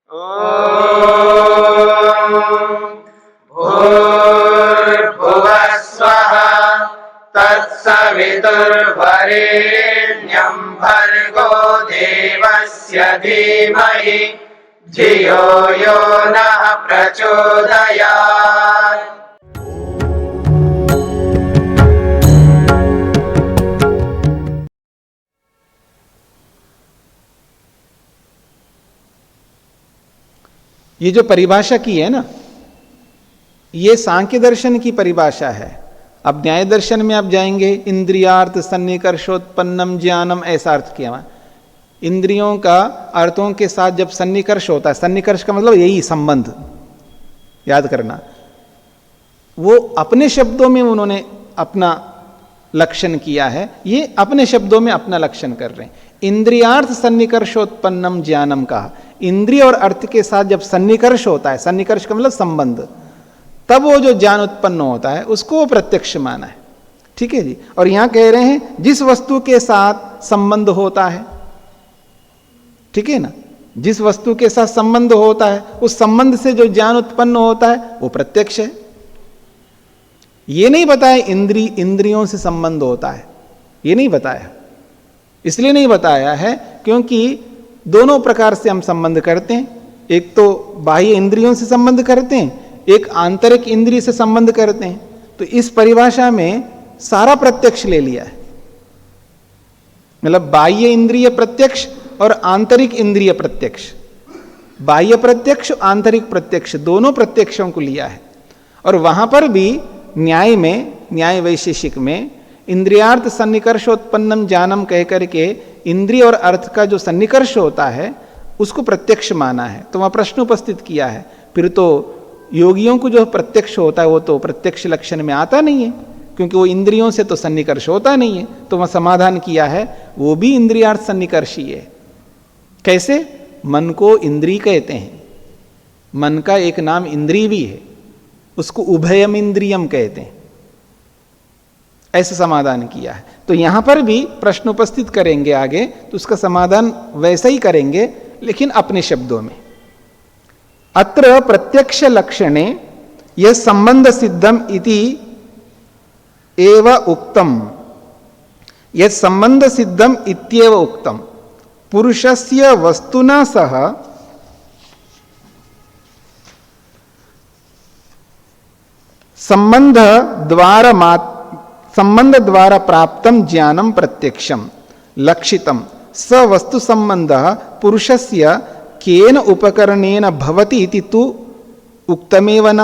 भूर्भुवः स्वः तत्सवितुर्वरेण्यं भर्गो देवस्य धीमहि धियो यो नः प्रचोदयात्। ये जो परिभाषा की है ना, ये सांख्य दर्शन की परिभाषा है। अब न्याय दर्शन में आप जाएंगे, इंद्रियार्थ सन्निकर्षोत्पन्नम ज्ञानम, ऐसा अर्थ किया। इंद्रियों का अर्थों के साथ जब सन्निकर्ष होता है, सन्निकर्ष का मतलब यही संबंध, याद करना, वो अपने शब्दों में उन्होंने अपना लक्षण किया है, ये अपने शब्दों में अपना लक्षण कर रहे हैं। इंद्रियार्थ सन्निकर्षोत्पन्नम ज्ञानम का, इंद्रिय और अर्थ के साथ जब सन्निकर्ष होता है, सन्निकर्ष का मतलब संबंध, तब वो जो ज्ञान उत्पन्न होता है उसको वो प्रत्यक्ष माना है। ठीक है जी। और यहां कह रहे हैं जिस वस्तु के साथ संबंध होता है, ठीक है ना, जिस वस्तु के साथ संबंध होता है उस संबंध से जो ज्ञान उत्पन्न होता है वो प्रत्यक्ष है। ये नहीं बताया इंद्रियों से संबंध होता है, ये नहीं बताया। इसलिए नहीं बताया है क्योंकि दोनों प्रकार से हम संबंध करते हैं। एक तो बाह्य इंद्रियों से संबंध करते हैं, एक आंतरिक इंद्रिय से संबंध करते हैं। तो इस परिभाषा में सारा प्रत्यक्ष ले लिया है, मतलब बाह्य इंद्रिय प्रत्यक्ष और आंतरिक इंद्रिय प्रत्यक्ष, बाह्य प्रत्यक्ष आंतरिक प्रत्यक्ष, दोनों प्रत्यक्षों को लिया है। और वहां पर भी न्याय में, न्याय वैशेषिक में इंद्रियार्थ सन्निकर्षोत्पन्नम ज्ञानम कह करके इंद्रिय और अर्थ का जो सन्निकर्ष होता है उसको प्रत्यक्ष माना है। तो वहां प्रश्न उपस्थित किया है, फिर तो योगियों को जो प्रत्यक्ष होता है वो तो प्रत्यक्ष लक्षण में आता नहीं है, क्योंकि वो इंद्रियों से तो सन्निकर्ष होता नहीं है। तो वह समाधान किया है वो भी इंद्रियार्थ सन्निकर्षी है। कैसे? मन को इंद्रिय कहते हैं, मन का एक नाम इंद्रिय भी है, उसको उभयम इंद्रियम कहते हैं, ऐसा समाधान किया है। तो यहां पर भी प्रश्न उपस्थित करेंगे आगे, तो उसका समाधान वैसा ही करेंगे लेकिन अपने शब्दों में। अत्र प्रत्यक्ष लक्षणे यह संबंध सिद्धम इति एव उक्तम, यह संबंध सिद्धम इत्येव उक्तम, पुरुषस्य वस्तुना सह संबंध द्वारा प्राप्तम ज्ञानम प्रत्यक्षम लक्षितम स वस्तु संबंध पुरुषस्य केन उपकरणेन भवति इति तु उक्तमेव न,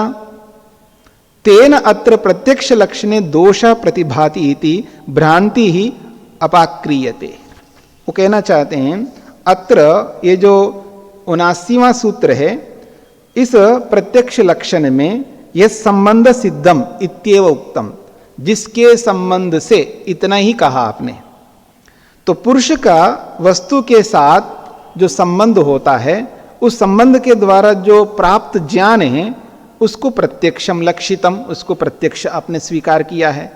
तेन अत्र प्रत्यक्ष लक्षणे दोष प्रतिभाति इति भ्रांति ही अपाक्रियते। वो कहना चाहते हैं अत्र ये जो 79वां सूत्र है, इस प्रत्यक्ष लक्षण में यह संबंध सिद्धम इत्येव उक्तम, जिसके संबंध से, इतना ही कहा आपने। तो पुरुष का वस्तु के साथ जो संबंध होता है, उस संबंध के द्वारा जो प्राप्त ज्ञान है उसको प्रत्यक्षम लक्षितम, उसको प्रत्यक्ष आपने स्वीकार किया है।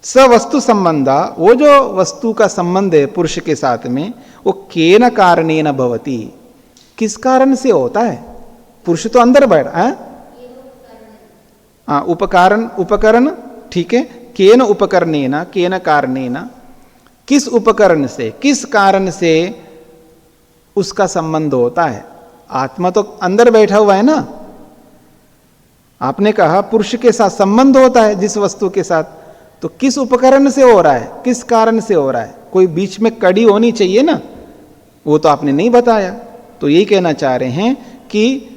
स वस्तु संबंधा, वो जो वस्तु का संबंध है पुरुष के साथ में, वो केन कारणेन भवति, किस कारण से होता है? पुरुष तो अंदर बैठ है, उपकरण, ठीक है, केन उपकरणेन, केन कारणेन, किस उपकरण से, किस कारण से उसका संबंध होता है। आत्मा तो अंदर बैठा हुआ है ना, आपने कहा पुरुष के साथ संबंध होता है जिस वस्तु के साथ, तो किस उपकरण से हो रहा है, किस कारण से हो रहा है? कोई बीच में कड़ी होनी चाहिए ना, वो तो आपने नहीं बताया। तो यही कहना चाह रहे हैं कि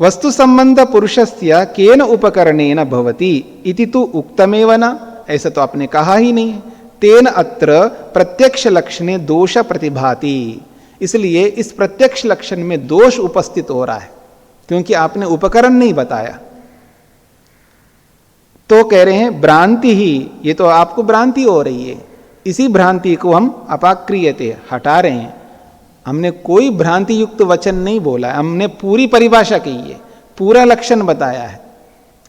वस्तु संबंध पुरुषस्य केन उपकरणेन भवति इति तु उक्तमेव न, ऐसा तो आपने कहा ही नहीं। तेन अत्र प्रत्यक्ष लक्षणे दोष प्रतिभाति, इसलिए इस प्रत्यक्ष लक्षण में दोष उपस्थित हो रहा है, क्योंकि आपने उपकरण नहीं बताया। तो कह रहे हैं भ्रांति ही, ये तो आपको भ्रांति हो रही है, इसी भ्रांति को हम अपाक्रियते, हटा रहे हैं। हमने कोई भ्रांति युक्त वचन नहीं बोला, हमने पूरी परिभाषा कही है, पूरा लक्षण बताया है।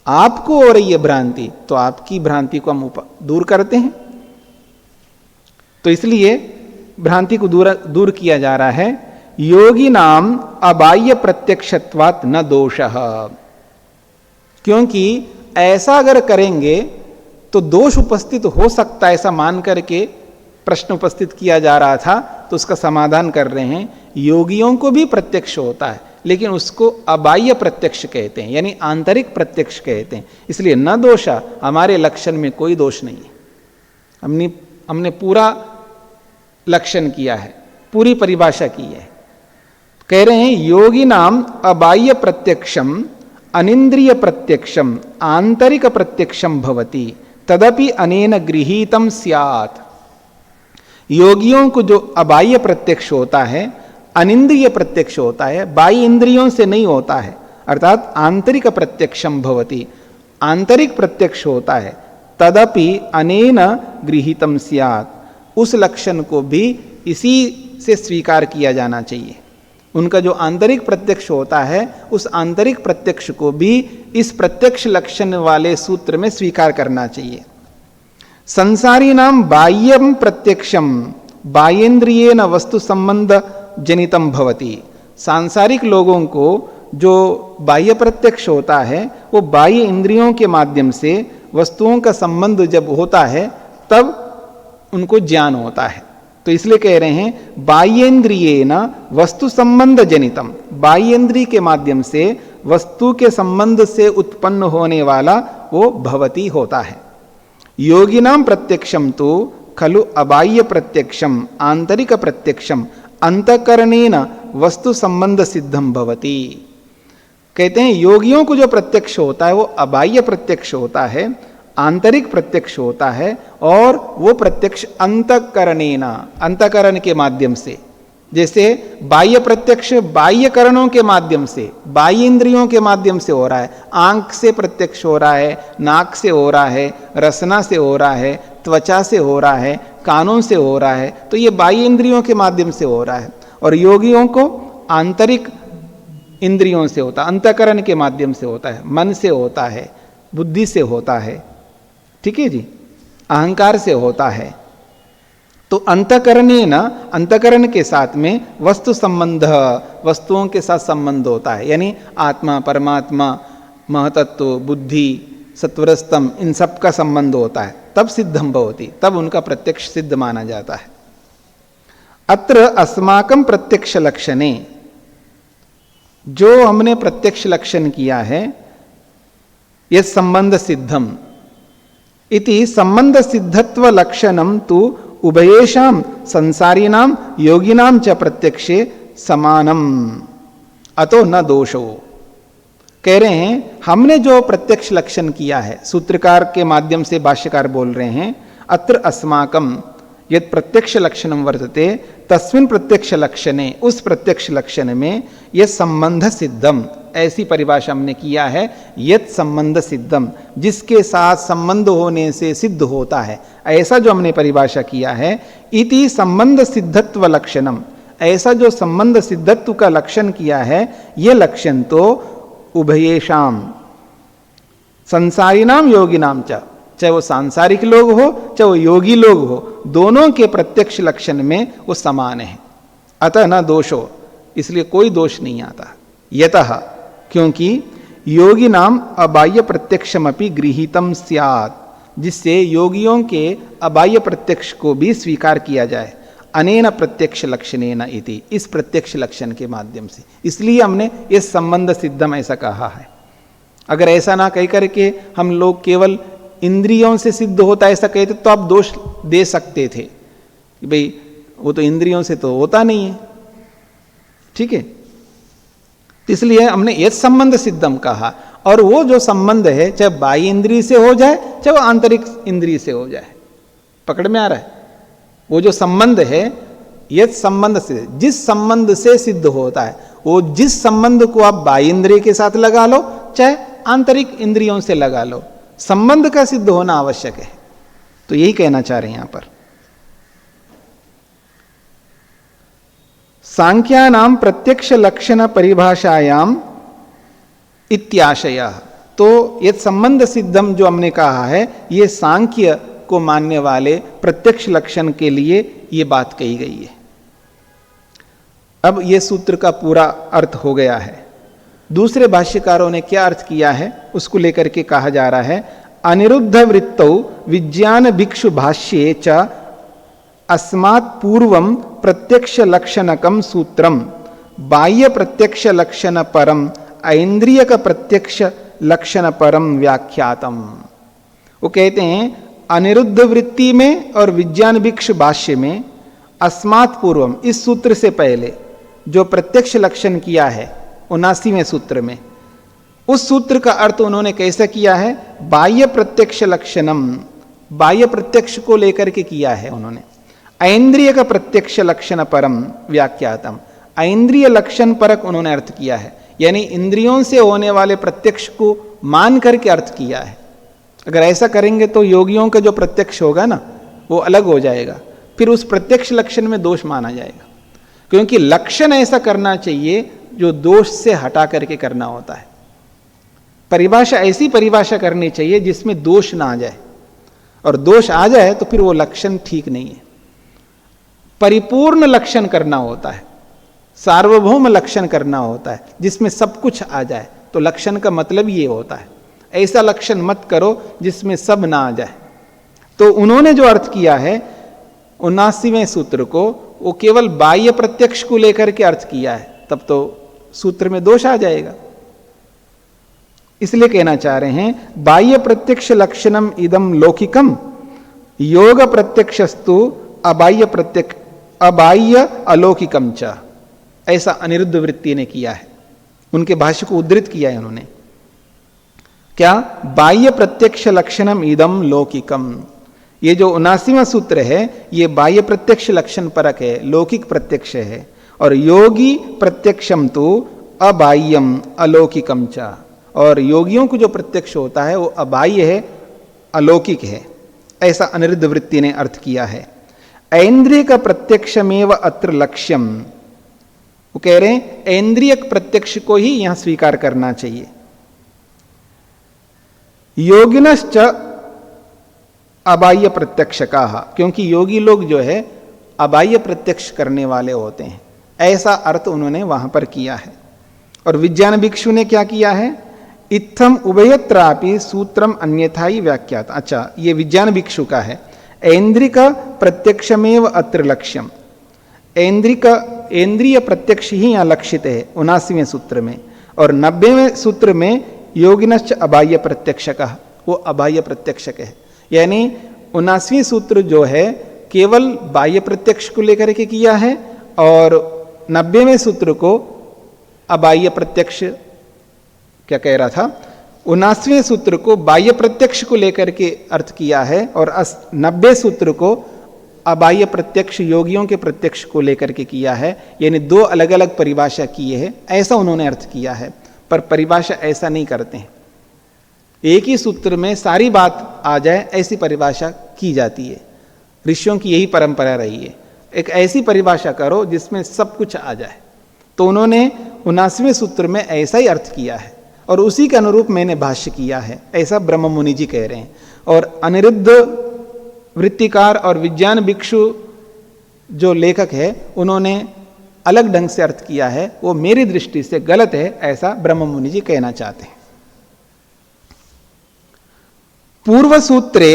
आपको हो रही है भ्रांति, तो आपकी भ्रांति को हम दूर करते हैं। तो इसलिए भ्रांति को दूर किया जा रहा है योगी नाम अबाह्य प्रत्यक्षत्वात् न दोषः, क्योंकि ऐसा अगर करेंगे तो दोष उपस्थित हो सकता है, ऐसा मान करके प्रश्न उपस्थित किया जा रहा था, तो उसका समाधान कर रहे हैं। योगियों को भी प्रत्यक्ष होता है, लेकिन उसको अबाह्य प्रत्यक्ष कहते हैं, यानी आंतरिक प्रत्यक्ष कहते हैं। इसलिए न दोषा, हमारे लक्षण में कोई दोष नहीं है। हमने पूरा लक्षण किया है, पूरी परिभाषा की है। कह रहे हैं योगी नाम अबाह्य प्रत्यक्षम अनिंद्रिय प्रत्यक्षम आंतरिक प्रत्यक्षम भवति तदपि अनेन गृहीतम स्यात्। योगियों को जो अबाह्य प्रत्यक्ष होता है, अनिंद्रिय प्रत्यक्ष होता है, बाह्य इंद्रियों से नहीं होता है, अर्थात आंतरिक प्रत्यक्षम भवति, आंतरिक प्रत्यक्ष होता है। तदपि अनेन गृहीतम स्यात्, उस लक्षण को भी इसी से स्वीकार किया जाना चाहिए। उनका जो आंतरिक प्रत्यक्ष होता है, उस आंतरिक प्रत्यक्ष को भी इस प्रत्यक्ष लक्षण वाले सूत्र में स्वीकार करना चाहिए। संसारी नाम बाह्यम प्रत्यक्षम बाह्येन्द्रियेन वस्तु संबंध जनितम भवति। सांसारिक लोगों को जो बाह्य प्रत्यक्ष होता है, वो बाह्य इंद्रियों के माध्यम से वस्तुओं का संबंध जब होता है तब उनको ज्ञान होता है। तो इसलिए कह रहे हैं बाह्येन्द्रियेन वस्तु संबंध जनितम, बाह्येन्द्रिय के माध्यम से वस्तु के संबंध से उत्पन्न होने वाला वो भवति होता है। योगिनाम प्रत्यक्षम तो खलु अबाह्य प्रत्यक्षम आंतरिक प्रत्यक्षम अंतकरणेन वस्तु संबंध सिद्धम भवति। कहते हैं योगियों को जो प्रत्यक्ष होता है वो अबाह्य प्रत्यक्ष होता है, आंतरिक प्रत्यक्ष होता है, और वो प्रत्यक्ष अंतकरणेन, अंतकरण के माध्यम से। जैसे बाह्य प्रत्यक्ष बाह्य करणों के माध्यम से, बाह्य इंद्रियों के माध्यम से हो रहा है, आंख से प्रत्यक्ष हो रहा है, नाक से हो रहा है, रसना से हो रहा है, त्वचा से हो रहा है, कानों से हो रहा है, तो ये बाह्य इंद्रियों के माध्यम से हो रहा है। और योगियों को आंतरिक इंद्रियों से होता है, अंतकरण के माध्यम से होता है, मन से होता है, बुद्धि से होता है, ठीक है जी, अहंकार से होता है। तो अंतकरणेन, अंतकरण के साथ में वस्तु संबंध, वस्तुओं के साथ संबंध होता है, यानी आत्मा, परमात्मा, महतत्व, बुद्धि, सत्वरस्तम, इन सब का संबंध होता है, तब सिद्धम भवति, तब उनका प्रत्यक्ष सिद्ध माना जाता है। अत्र अस्माकं प्रत्यक्ष लक्षणे, जो हमने प्रत्यक्ष लक्षण किया है, यह संबंध सिद्धम इति संबंध सिद्धत्व लक्षणम तु उभयेषां संसारिणां योगिनां च प्रत्यक्षे समानम अतो न दोषो। कह रहे हैं हमने जो प्रत्यक्ष लक्षण किया है, सूत्रकार के माध्यम से भाष्यकार बोल रहे हैं, अत्र अस्माकं यद प्रत्यक्ष लक्षणम वर्तते तस्मिन् प्रत्यक्ष लक्षणे, उस प्रत्यक्ष लक्षण में यह संबंध सिद्धम, ऐसी परिभाषा हमने किया है, यद संबंध सिद्धम, जिसके साथ संबंध होने से सिद्ध होता है, ऐसा जो हमने परिभाषा किया है। इति संबंध सिद्धत्व लक्षणम, ऐसा जो संबंध सिद्धत्व का लक्षण किया है, यह लक्षण तो उभयेषाम संसारिणाम योगिनाम च, चाहे वो सांसारिक लोग हो चाहे वो योगी लोग हो, दोनों के प्रत्यक्ष लक्षण में वो समान है। अतः न दोषो, इसलिए कोई दोष नहीं आता। यतः, क्योंकि योगी नाम अबाह्य प्रत्यक्षमपि गृहीतम स्यात्, जिससे योगियों के अबाह्य प्रत्यक्ष को भी स्वीकार किया जाए, अनेन प्रत्यक्ष लक्षणेन इति, इस प्रत्यक्ष लक्षण के माध्यम से। इसलिए हमने इस संबंध सिद्धम ऐसा कहा है। अगर ऐसा ना कह करके हम लोग केवल इंद्रियों से सिद्ध होता ऐसा कहते तो आप दोष दे सकते थे कि भाई वो तो इंद्रियों से तो होता नहीं है, ठीक है। इसलिए हमने ये संबंध सिद्धम कहा, और वो जो संबंध है चाहे बाह्य इंद्रिय से हो जाए चाहे वो आंतरिक इंद्रिय से हो जाए, पकड़ में आ रहा है। वो जो संबंध है, ये संबंध से, जिस संबंध से सिद्ध होता है, वो जिस संबंध को आप बाह्य इंद्रिय के साथ लगा लो चाहे आंतरिक इंद्रियों से लगा लो, संबंध का सिद्ध होना आवश्यक है। तो यही कहना चाह रहे हैं यहां पर। सांख्यानाम प्रत्यक्ष लक्षण परिभाषायाम इत्याशय, तो ये संबंध सिद्धम जो हमने कहा है, ये सांख्य को मानने वाले प्रत्यक्ष लक्षण के लिए ये बात कही गई है। अब ये सूत्र का पूरा अर्थ हो गया है। दूसरे भाष्यकारों ने क्या अर्थ किया है उसको लेकर के कहा जा रहा है, अनिरुद्ध वृत्तौ विज्ञान भिक्षु भाष्ये च अस्मात् पूर्वम प्रत्यक्ष लक्षणकम सूत्रम बाह्य प्रत्यक्ष लक्षण परम ऐन्द्रियक प्रत्यक्ष लक्षण परम व्याख्यातम। वो कहते हैं अनिरुद्ध वृत्ति में और विज्ञान भिक्षु भाष्य में अस्मात् पूर्वम, इस सूत्र से पहले जो प्रत्यक्ष लक्षण किया है 79वें सूत्र में, उस सूत्र का अर्थ उन्होंने कैसा किया है, बाह्य प्रत्यक्ष लक्षणम, बाह्य प्रत्यक्ष को लेकर के किया है उन्होंने। ऐन्द्रिय का प्रत्यक्ष लक्षण परम व्याख्यातम, ऐन्द्रिय लक्षण परक उन्होंने अर्थ किया है, यानी इंद्रियों से होने वाले प्रत्यक्ष को मान करके अर्थ किया है। अगर ऐसा करेंगे तो योगियों का जो प्रत्यक्ष होगा ना वो अलग हो जाएगा, फिर उस प्रत्यक्ष लक्षण में दोष माना जाएगा, क्योंकि लक्षण ऐसा करना चाहिए जो दोष से हटा करके करना होता है। परिभाषा ऐसी परिभाषा करनी चाहिए जिसमें दोष ना आ जाए, और दोष आ जाए तो फिर वो लक्षण ठीक नहीं है। परिपूर्ण लक्षण करना होता है, सार्वभौम लक्षण करना होता है जिसमें सब कुछ आ जाए, तो लक्षण का मतलब ये होता है। ऐसा लक्षण मत करो जिसमें सब ना आ जाए। तो उन्होंने जो अर्थ किया है 79वें सूत्र को, वो केवल बाह्य प्रत्यक्ष को लेकर के अर्थ किया है, तब तो सूत्र में दोष आ जाएगा। इसलिए कहना चाह रहे हैं बाह्य प्रत्यक्ष लक्षणम इदम लौकिकम योग प्रत्यक्षस्तु अबाह्य अलौकिकम च, ऐसा अनिरुद्ध वृत्ति ने किया है। उनके भाष्य को उद्धृत किया है उन्होंने, क्या, बाह्य प्रत्यक्ष लक्षणम इदम लौकिकम। ये जो 79वां सूत्र है ये बाह्य प्रत्यक्ष लक्षण परक है, लौकिक प्रत्यक्ष है, और योगी प्रत्यक्षम तो अबाह्यम अलौकिकम च, और योगियों को जो प्रत्यक्ष होता है वो अबाह्य है, अलौकिक है, ऐसा अनिरुद्ध वृत्ति ने अर्थ किया है। ऐन्द्रिय का प्रत्यक्षमेव अत्र लक्ष्यम, वो कह रहे हैं ऐन्द्रियक प्रत्यक्ष को ही यहां स्वीकार करना चाहिए। योगिनश्च अबाह्य प्रत्यक्ष कहा, क्योंकि योगी लोग जो है अबाह्य प्रत्यक्ष करने वाले होते हैं, ऐसा अर्थ उन्होंने वहां पर किया है। और विज्ञान भिक्षु ने क्या किया है, इत्थम उभयत्रापि सूत्रम अन्यथाई व्याख्यात। अच्छा, ये विज्ञान भिक्षु का है, ऐन्द्रिक प्रत्यक्षमेव अत्र लक्ष्यम, ऐन्द्रिय प्रत्यक्ष ही यहां लक्षित है 79वें सूत्र में, और 90वें सूत्र में योगिनश्च अबाह्य प्रत्यक्ष का, वो अबाह्य प्रत्यक्षक है। यानी 79वें सूत्र जो है केवल बाह्य प्रत्यक्ष को लेकर के किया है, और 90वें सूत्र को अबाह्य प्रत्यक्ष, क्या कह रहा था, 79वें सूत्र को बाह्य प्रत्यक्ष को लेकर के अर्थ किया है, और 90 सूत्र को अबाह्य प्रत्यक्ष योगियों के प्रत्यक्ष को लेकर के किया है। यानी दो अलग अलग परिभाषा किए हैं, ऐसा उन्होंने अर्थ किया है। पर परिभाषा ऐसा नहीं करते हैं, एक ही सूत्र में सारी बात आ जाए ऐसी परिभाषा की जाती है। ऋषियों की यही परंपरा रही है, एक ऐसी परिभाषा करो जिसमें सब कुछ आ जाए। तो उन्होंने 79वें सूत्र में ऐसा ही अर्थ किया है, और उसी के अनुरूप मैंने भाष्य किया है, ऐसा ब्रह्म मुनि जी कह रहे हैं। और अनिरुद्ध वृत्तिकार और विज्ञान भिक्षु जो लेखक है उन्होंने अलग ढंग से अर्थ किया है, वो मेरी दृष्टि से गलत है, ऐसा ब्रह्म मुनि जी कहना चाहते हैं। पूर्व सूत्रे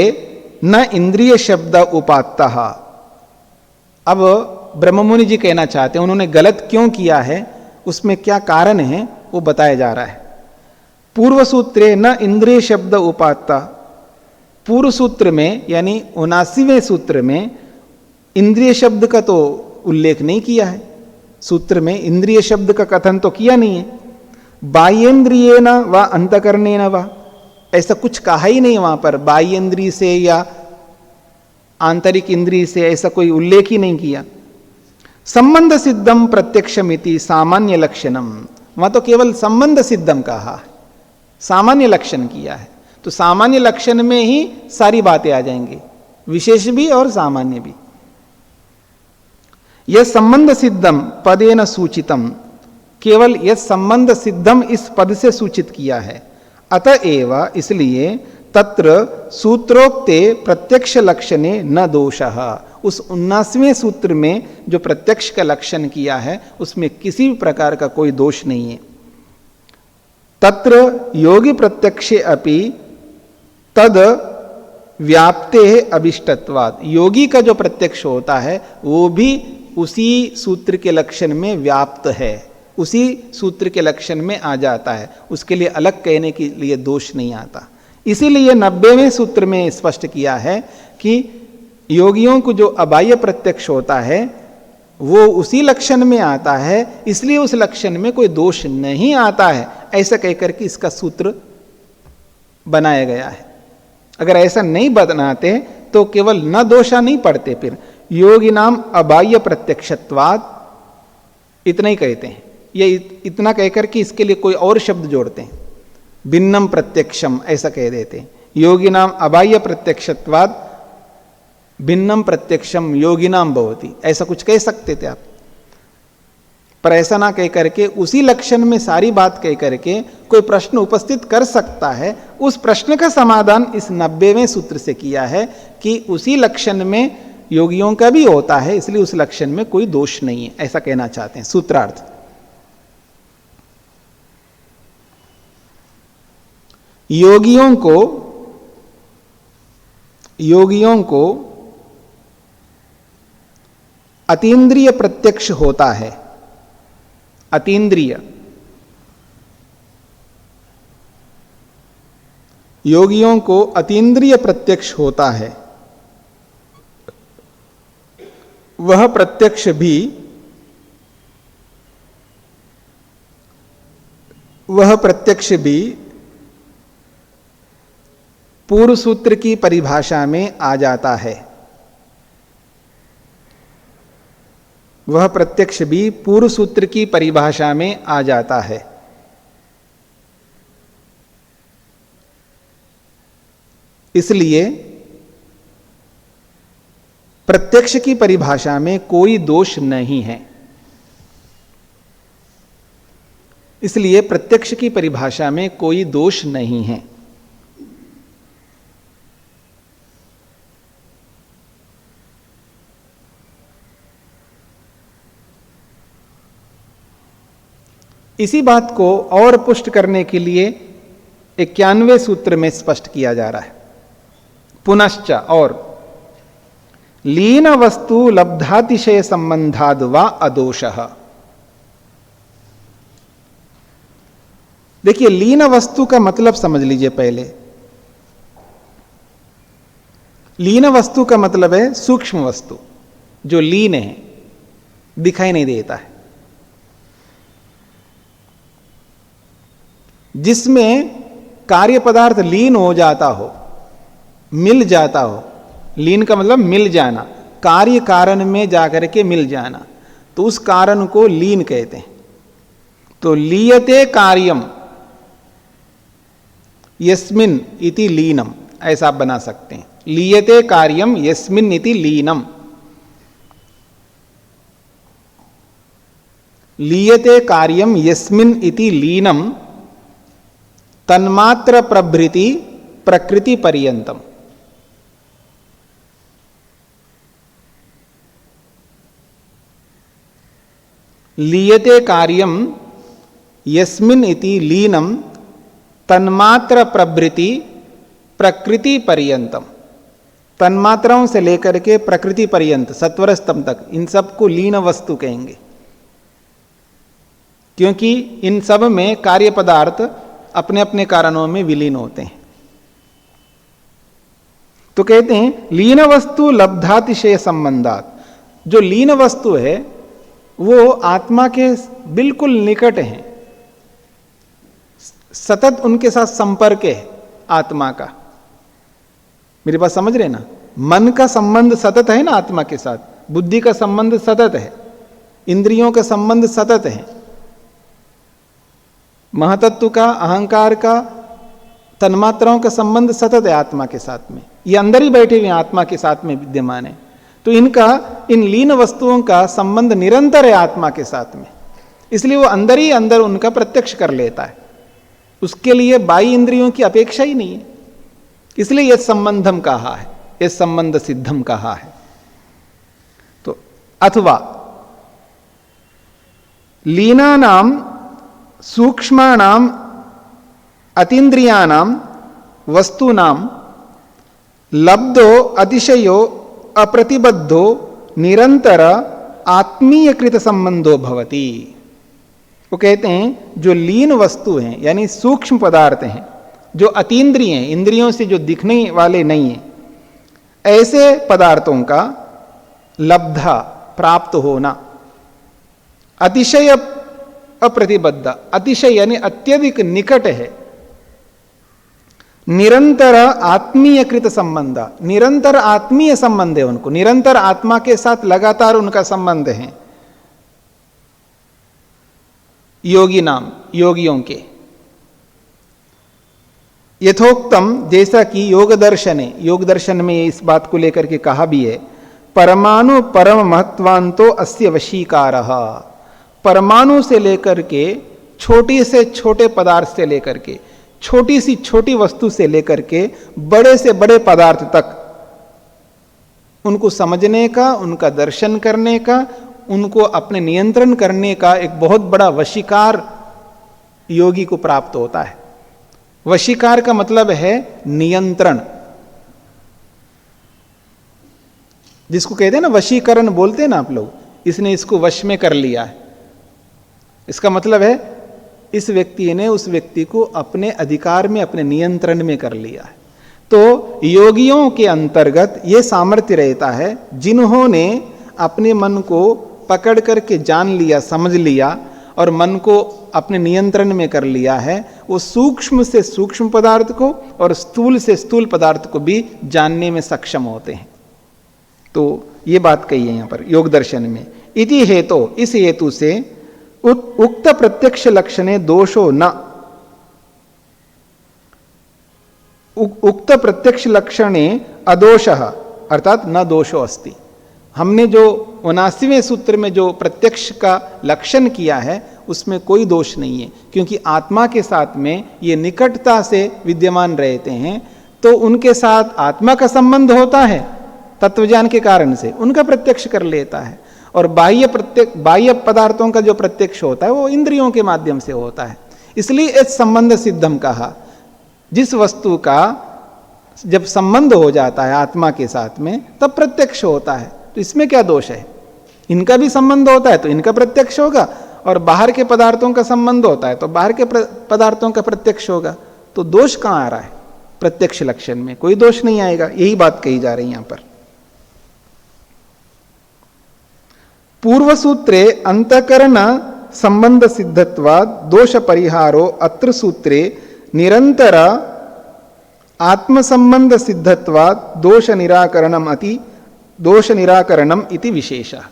न इंद्रिय शब्द उपात्तः, अब ब्रह्म मुनि जी कहना चाहते हैं उन्होंने गलत क्यों किया है, उसमें क्या कारण है वो बताया जा रहा है। पूर्व सूत्रे न इंद्रिय शब्द उपात्तः, पूर्व सूत्र में यानी 79वें सूत्र में इंद्रिय शब्द का तो उल्लेख नहीं किया है, सूत्र में इंद्रिय शब्द का कथन तो किया नहीं है। बाह्येन्द्रियेण व अंतकरणेन व, ऐसा कुछ कहा ही नहीं वहां पर, बाह्येन्द्रिय से या आंतरिक इंद्रिय से ऐसा कोई उल्लेख ही नहीं किया। संबंध सिद्धम प्रत्यक्षमिति सामान्य लक्षणम, वहां तो केवल संबंध सिद्धम कहा, सामान्य लक्षण किया है। तो सामान्य लक्षण में ही सारी बातें आ जाएंगी, विशेष भी और सामान्य भी। यह संबंध सिद्धम पदेन सूचितम, केवल यह संबंध सिद्धम इस पद से सूचित किया है। अतएव इसलिए तत्र सूत्रोक्ते प्रत्यक्ष लक्षणे न दोषः, उस 19वें सूत्र में जो प्रत्यक्ष का लक्षण किया है उसमें किसी भी प्रकार का कोई दोष नहीं है। तत्र योगी प्रत्यक्षे अपि तद व्याप्ते अभिष्टत्वात्, योगी का जो प्रत्यक्ष होता है वो भी उसी सूत्र के लक्षण में व्याप्त है, उसी सूत्र के लक्षण में आ जाता है, उसके लिए अलग कहने के लिए दोष नहीं आता। इसीलिए 90वें सूत्र में स्पष्ट किया है कि योगियों को जो अबाह्य प्रत्यक्ष होता है वो उसी लक्षण में आता है, इसलिए उस लक्षण में कोई दोष नहीं आता है, ऐसा कहकर के इसका सूत्र बनाया गया है। अगर ऐसा नहीं बनाते तो केवल न दोषा नहीं पढ़ते, फिर योगी नाम अबाह्य प्रत्यक्षत्वाद इतना ही कहते हैं। ये इतना कहकर के इसके लिए कोई और शब्द जोड़ते हैं, भिन्नम प्रत्यक्षम ऐसा कह देते हैं। योगी नाम अबाह्य प्रत्यक्षत्वाद भिन्नम प्रत्यक्षम योगिनाम भवति, ऐसा कुछ कह सकते थे आप, पर ऐसा ना कह करके उसी लक्षण में सारी बात कह करके कोई प्रश्न उपस्थित कर सकता है। उस प्रश्न का समाधान इस 90वें सूत्र से किया है कि उसी लक्षण में योगियों का भी होता है, इसलिए उस लक्षण में कोई दोष नहीं है, ऐसा कहना चाहते हैं सूत्रार्थ। योगियों को अतीन्द्रिय प्रत्यक्ष होता है। अतीन्द्रिय, योगियों को अतीन्द्रिय प्रत्यक्ष होता है। वह प्रत्यक्ष भी पूर्व सूत्र की परिभाषा में आ जाता है। वह प्रत्यक्ष भी पूर्व सूत्र की परिभाषा में आ जाता है। इसलिए प्रत्यक्ष की परिभाषा में कोई दोष नहीं है। इसलिए प्रत्यक्ष की परिभाषा में कोई दोष नहीं है। इसी बात को और पुष्ट करने के लिए 91वें सूत्र में स्पष्ट किया जा रहा है। पुनश्च, और लीन वस्तु लब्धातिशय संबंधाद वा अदोषः। देखिए, लीन वस्तु का मतलब समझ लीजिए पहले। लीन वस्तु का मतलब है सूक्ष्म वस्तु, जो लीन है, दिखाई नहीं देता है, जिसमें कार्य पदार्थ लीन हो जाता हो, मिल जाता हो। लीन का मतलब मिल जाना, कार्य कारण में जाकर के मिल जाना, तो उस कारण को लीन कहते हैं। तो लीयते कार्यम यस्मिन इति लीनम, ऐसा आप बना सकते हैं। लीयते कार्यम यस्मिन इति लीनम। लीयते कार्यम यस्मिन इति लीनम तन्मात्र प्रभृति प्रकृति पर्यंतम। लीयते कार्यम यस्मिन इति लीनम तन्मात्र प्रभृति प्रकृति पर्यंतम। तन्मात्राओं से लेकर के प्रकृति पर्यंत, सत्वर स्तंभ तक, इन सब को लीन वस्तु कहेंगे, क्योंकि इन सब में कार्य पदार्थ अपने अपने कारणों में विलीन होते हैं। तो कहते हैं लीन वस्तु लब्धातिशय संबंधात। जो लीन वस्तु है वो आत्मा के बिल्कुल निकट है, सतत उनके साथ संपर्क है आत्मा का। मेरी बात समझ रहे ना? मन का संबंध सतत है ना आत्मा के साथ, बुद्धि का संबंध सतत है, इंद्रियों का संबंध सतत है, महतत्व का, अहंकार का, तन्मात्राओं का संबंध सतत है आत्मा के साथ में। ये अंदर ही बैठे हुए आत्मा के साथ में विद्यमान है। तो इनका, इन लीन वस्तुओं का संबंध निरंतर है आत्मा के साथ में, इसलिए वो अंदर ही अंदर उनका प्रत्यक्ष कर लेता है। उसके लिए बाह्य इंद्रियों की अपेक्षा ही नहीं है। इसलिए यह संबंधम कहा है, यह संबंध सिद्धम कहा है। अथवा लीनानाम सूक्ष्माणाम अतीन्द्रियाणाम वस्तूनाम लब्धो अतिशयो अप्रतिबद्धो निरंतर आत्मीयकृत संबंधो भवति। वो कहते हैं जो लीन वस्तु हैं यानी सूक्ष्म पदार्थ हैं, जो अतीन्द्रिय हैं, इंद्रियों से जो दिखने वाले नहीं हैं, ऐसे पदार्थों का लब्धा प्राप्त होना, अतिशय अप्रतिबद्ध, अतिशय यानी अत्यधिक निकट है, निरंतर आत्मीयकृत संबंध, निरंतर आत्मीय संबंध है उनको, निरंतर आत्मा के साथ लगातार उनका संबंध है। योगी नाम योगियों के यथोक्तम, जैसा कि योग दर्शन है, योग दर्शन में इस बात को लेकर के कहा भी है, परमाणु परम महत्वांतो अस्य वशीकारः, परमाणु से लेकर के छोटी से छोटे पदार्थ से लेकर के छोटी सी छोटी वस्तु से लेकर के बड़े से बड़े पदार्थ तक उनको समझने का, उनका दर्शन करने का, उनको अपने नियंत्रण करने का एक बहुत बड़ा वशीकार योगी को प्राप्त होता है। वशीकार का मतलब है नियंत्रण, जिसको कहते हैं ना वशीकरण बोलते हैं ना आप लोग, इसने इसको वश में कर लिया है। इसका मतलब है इस व्यक्ति ने उस व्यक्ति को अपने अधिकार में, अपने नियंत्रण में कर लिया है। तो योगियों के अंतर्गत यह सामर्थ्य रहता है, जिन्होंने अपने मन को पकड़ करके जान लिया, समझ लिया और मन को अपने नियंत्रण में कर लिया है, वो सूक्ष्म से सूक्ष्म पदार्थ को और स्थूल से स्थूल पदार्थ को भी जानने में सक्षम होते हैं। तो ये बात कही है यहां पर योग दर्शन में। इति हेतु, इस हेतु से उक्त प्रत्यक्ष लक्षणे दोषो न, उक्त प्रत्यक्ष लक्षणे अदोषः अर्थात न दोषो अस्ति। हमने जो 79वें सूत्र में जो प्रत्यक्ष का लक्षण किया है उसमें कोई दोष नहीं है, क्योंकि आत्मा के साथ में ये निकटता से विद्यमान रहते हैं, तो उनके साथ आत्मा का संबंध होता है, तत्वज्ञान के कारण से उनका प्रत्यक्ष कर लेता है। और बाह्य पदार्थों का जो प्रत्यक्ष होता है वो इंद्रियों के माध्यम से होता है। इसलिए इस संबंध सिद्धम कहा, जिस वस्तु का जब संबंध हो जाता है आत्मा के साथ में तब प्रत्यक्ष होता है। तो इसमें क्या दोष है? इनका भी संबंध होता है तो इनका प्रत्यक्ष होगा, और बाहर के पदार्थों का संबंध होता है तो बाहर के पदार्थों का प्रत्यक्ष होगा। तो दोष कहां आ रहा है? प्रत्यक्ष लक्षण में कोई दोष नहीं आएगा। यही बात कही जा रही है यहां पर। पूर्व सूत्रे अंतकरण संबंध सिद्धत्वाद दोष परिहारो अत्र सूत्रे निरंतर आत्म संबंध सिद्धत्वाद दोष निराकरणम इति विशेषः।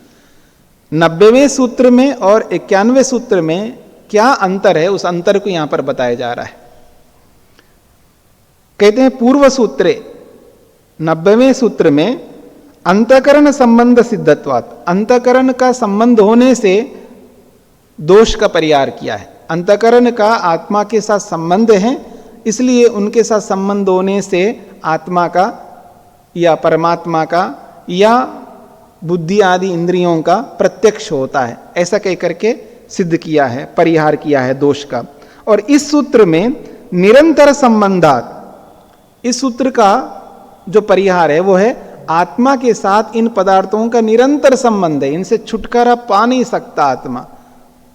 90वें सूत्र में और 91वें सूत्र में क्या अंतर है, उस अंतर को यहां पर बताया जा रहा है। कहते हैं पूर्व सूत्रे 90वें सूत्र में अंतकरण संबंध सिद्धत्वात्, अंतकरण का संबंध होने से दोष का परिहार किया है। अंतकरण का आत्मा के साथ संबंध है, इसलिए उनके साथ संबंध होने से आत्मा का या परमात्मा का या बुद्धि आदि इंद्रियों का प्रत्यक्ष होता है, ऐसा कह करके सिद्ध किया है, परिहार किया है दोष का। और इस सूत्र में निरंतर संबंधात, इस सूत्र का जो परिहार है वो है आत्मा के साथ इन पदार्थों का निरंतर संबंध है, इनसे छुटकारा पा नहीं सकता आत्मा।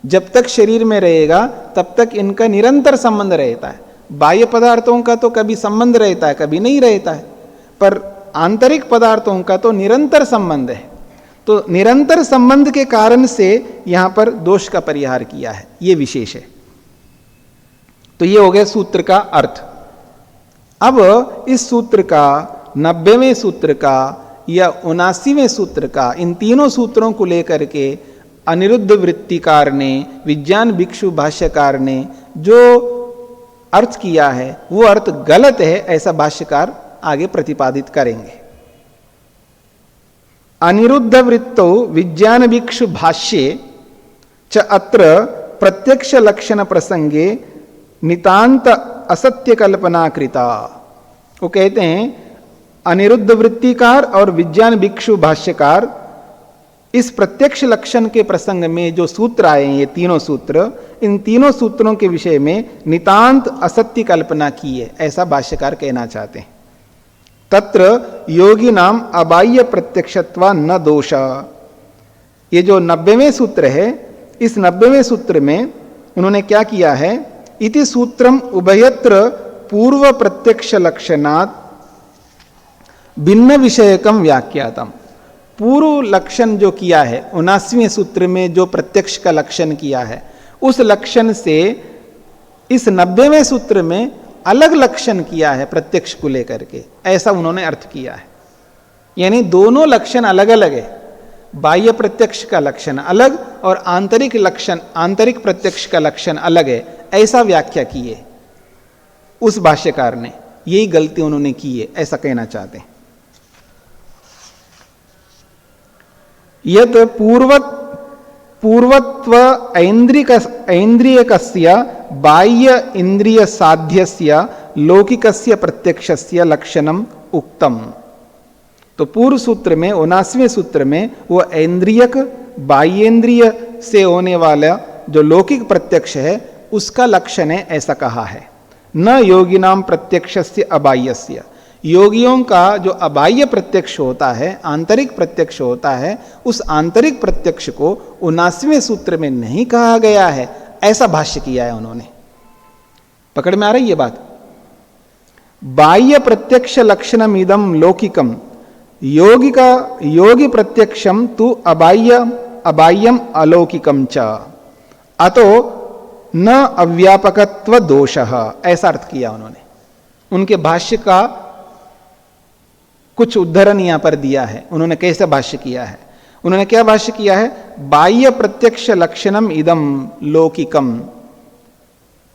जब तक शरीर में रहेगा तब तक इनका निरंतर संबंध रहता है। बाह्य पदार्थों का तो कभी संबंध रहता है, कभी नहीं रहता है, पर आंतरिक पदार्थों का तो निरंतर संबंध है। तो निरंतर संबंध के कारण से यहां पर दोष का परिहार किया है, यह विशेष है। तो यह हो गया सूत्र का अर्थ। अब इस सूत्र का 90वें सूत्र का या 79वें सूत्र का, इन तीनों सूत्रों को लेकर के अनिरुद्ध वृत्तिकार ने, विज्ञान भिक्षु भाष्यकार ने जो अर्थ किया है वो अर्थ गलत है, ऐसा भाष्यकार आगे प्रतिपादित करेंगे। अनिरुद्ध वृत्तौ विज्ञान भिक्षु भाष्ये च अत्र प्रत्यक्ष लक्षण प्रसंगे नितांत असत्य कल्पना कृता। वो कहते हैं अनिरुद्ध वृत्तिकार और विज्ञान भिक्षु भाष्यकार इस प्रत्यक्ष लक्षण के प्रसंग में जो सूत्र आए हैं, ये तीनों सूत्र, इन तीनों सूत्रों के विषय में नितांत असत्य कल्पना की है, ऐसा भाष्यकार कहना चाहते हैं। तत्र योगी नाम अबाह्य प्रत्यक्षत्वा न दोष। ये जो 90वें सूत्र है, इस 90वें सूत्र में उन्होंने क्या किया है, इति सूत्रम उभयत्र पूर्व प्रत्यक्ष लक्षणात् भिन्न विषयकम व्याख्यातम। पूर्व लक्षण जो किया है 79वें सूत्र में, जो प्रत्यक्ष का लक्षण किया है, उस लक्षण से इस 90वें सूत्र में अलग लक्षण किया है प्रत्यक्ष को लेकर के, ऐसा उन्होंने अर्थ किया है। यानी दोनों लक्षण अलग अलग है, बाह्य प्रत्यक्ष का लक्षण अलग और आंतरिक लक्षण, आंतरिक प्रत्यक्ष का लक्षण अलग है, ऐसा व्याख्या की है उस भाष्यकार ने। यही गलती उन्होंने की है, ऐसा कहना चाहते हैं। यत पूर्वत्व ऐन्द्रियकस्य बाह्य इंद्रिय साध्यस्य लौकिकस्य प्रत्यक्षस्य लक्षणम उक्तम। तो पूर्व सूत्र में 79वें सूत्र में वो ऐन्द्रियक बाह्येंद्रिय से होने वाला जो लौकिक प्रत्यक्ष है उसका लक्षण है, ऐसा कहा है। न योगिनाम प्रत्यक्षस्य अबाह्यस्य, योगियों का जो अबाह्य प्रत्यक्ष होता है, आंतरिक प्रत्यक्ष होता है, उस आंतरिक प्रत्यक्ष को 79वें सूत्र में नहीं कहा गया है, ऐसा भाष्य किया है उन्होंने। पकड़ में आ रही है बात? बाह्य प्रत्यक्ष लक्षणम इदम लौकिकम योगी प्रत्यक्षम तु अबाह्यम अलौकिकम च अतो न अव्यापकत्व दोषः, ऐसा अर्थ किया उन्होंने। उनके भाष्य का कुछ उद्धरण यहां पर दिया है, उन्होंने कैसे भाष्य किया है। उन्होंने क्या भाष्य किया है, बाह्य प्रत्यक्ष लक्षणम इदम लौकिकम।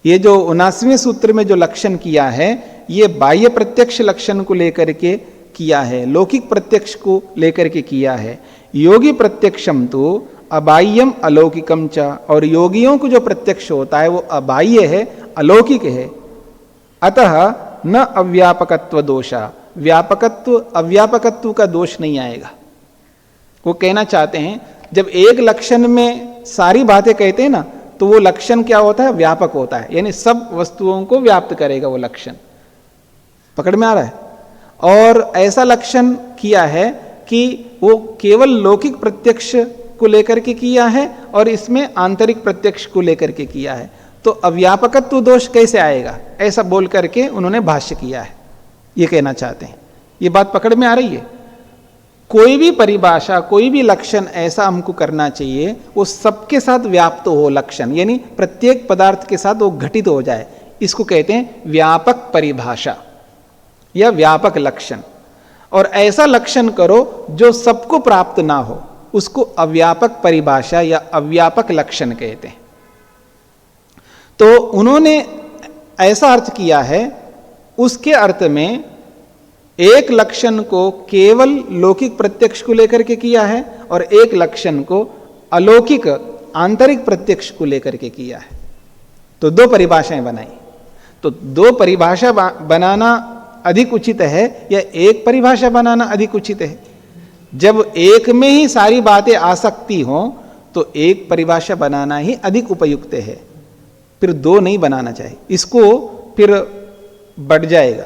ये जो 79वें सूत्र में जो लक्षण किया है, ये बाह्य प्रत्यक्ष लक्षण को लेकर के किया है, लौकिक प्रत्यक्ष को लेकर के किया है। योगी प्रत्यक्षम तो अबाह्यम अलौकिकम च, और योगियों को जो प्रत्यक्ष होता है वो अबाह्य है, अलौकिक है। अतः न अव्यापकत्व दोषा, व्यापकत्व अव्यापकत्व का दोष नहीं आएगा। वो कहना चाहते हैं जब एक लक्षण में सारी बातें कहते हैं ना, तो वो लक्षण क्या होता है, व्यापक होता है, यानी सब वस्तुओं को व्याप्त करेगा वो लक्षण। पकड़ में आ रहा है? और ऐसा लक्षण किया है कि वो केवल लौकिक प्रत्यक्ष को लेकर के किया है और इसमें आंतरिक प्रत्यक्ष को लेकर के किया है, तो अव्यापकत्व दोष कैसे आएगा, ऐसा बोल करके उन्होंने भाष्य किया है। ये कहना चाहते हैं। ये बात पकड़ में आ रही है? कोई भी परिभाषा, कोई भी लक्षण ऐसा हमको करना चाहिए वो सबके साथ व्याप्त हो लक्षण, यानी प्रत्येक पदार्थ के साथ वो घटित हो जाए। इसको कहते हैं व्यापक परिभाषा या व्यापक लक्षण। और ऐसा लक्षण करो जो सबको प्राप्त ना हो, उसको अव्यापक परिभाषा या अव्यापक लक्षण कहते हैं। तो उन्होंने ऐसा अर्थ किया है, उसके अर्थ में एक लक्षण को केवल लौकिक प्रत्यक्ष को लेकर के किया है और एक लक्षण को अलौकिक आंतरिक प्रत्यक्ष को लेकर के किया है। तो दो परिभाषाएं बनाई। तो दो परिभाषा बनाना अधिक उचित है या एक परिभाषा बनाना अधिक उचित है? जब एक में ही सारी बातें आ सकती हों तो एक परिभाषा बनाना ही अधिक उपयुक्त है, फिर दो नहीं बनाना चाहिए। इसको फिर बढ़ जाएगा,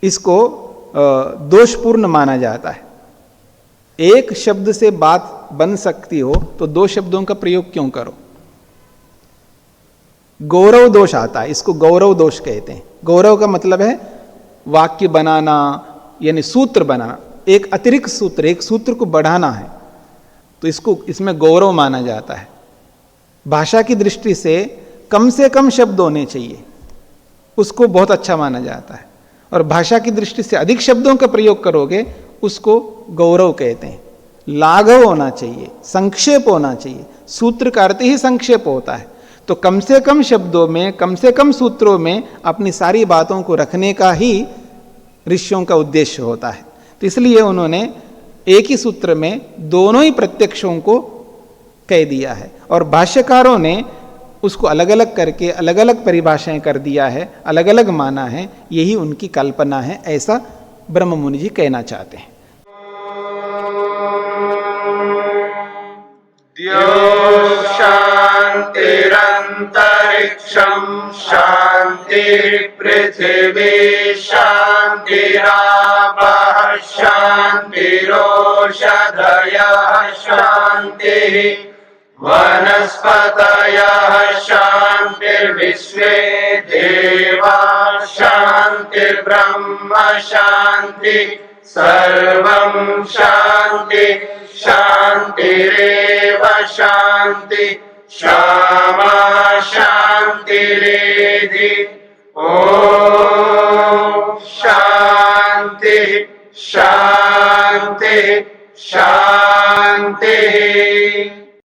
इसको दोषपूर्ण माना जाता है। एक शब्द से बात बन सकती हो तो दो शब्दों का प्रयोग क्यों करो? गौरव दोष आता है, इसको गौरव दोष कहते हैं। गौरव का मतलब है वाक्य बनाना, यानी सूत्र बनाना, एक अतिरिक्त सूत्र, एक सूत्र को बढ़ाना है, तो इसमें गौरव माना जाता है। भाषा की दृष्टि से कम शब्द होने चाहिए, उसको बहुत अच्छा माना जाता है। और भाषा की दृष्टि से अधिक शब्दों का प्रयोग करोगे उसको गौरव कहते हैं। लाघव होना चाहिए, संक्षेप होना चाहिए। सूत्र का अर्थ ही संक्षेप होता है। तो कम से कम शब्दों में, कम से कम सूत्रों में अपनी सारी बातों को रखने का ही ऋषियों का उद्देश्य होता है। तो इसलिए उन्होंने एक ही सूत्र में दोनों ही प्रत्यक्षों को कह दिया है और भाष्यकारों ने उसको अलग अलग करके अलग अलग परिभाषाएं कर दिया है, अलग अलग माना है। यही उनकी कल्पना है, ऐसा ब्रह्ममुनि जी कहना चाहते हैं। यो शान्तिरन्तरिक्षं शान्तिर्पृथिवी शान्तिरापः शान्तिरोषधयः शान्तिः वनस्पतयः शान्तिर्विश्वे देवा शान्तिर्ब्रह्म शान्ति सर्वं शान्ति शान्तिरेव शान्ति शामा शान्तिरेधि। ॐ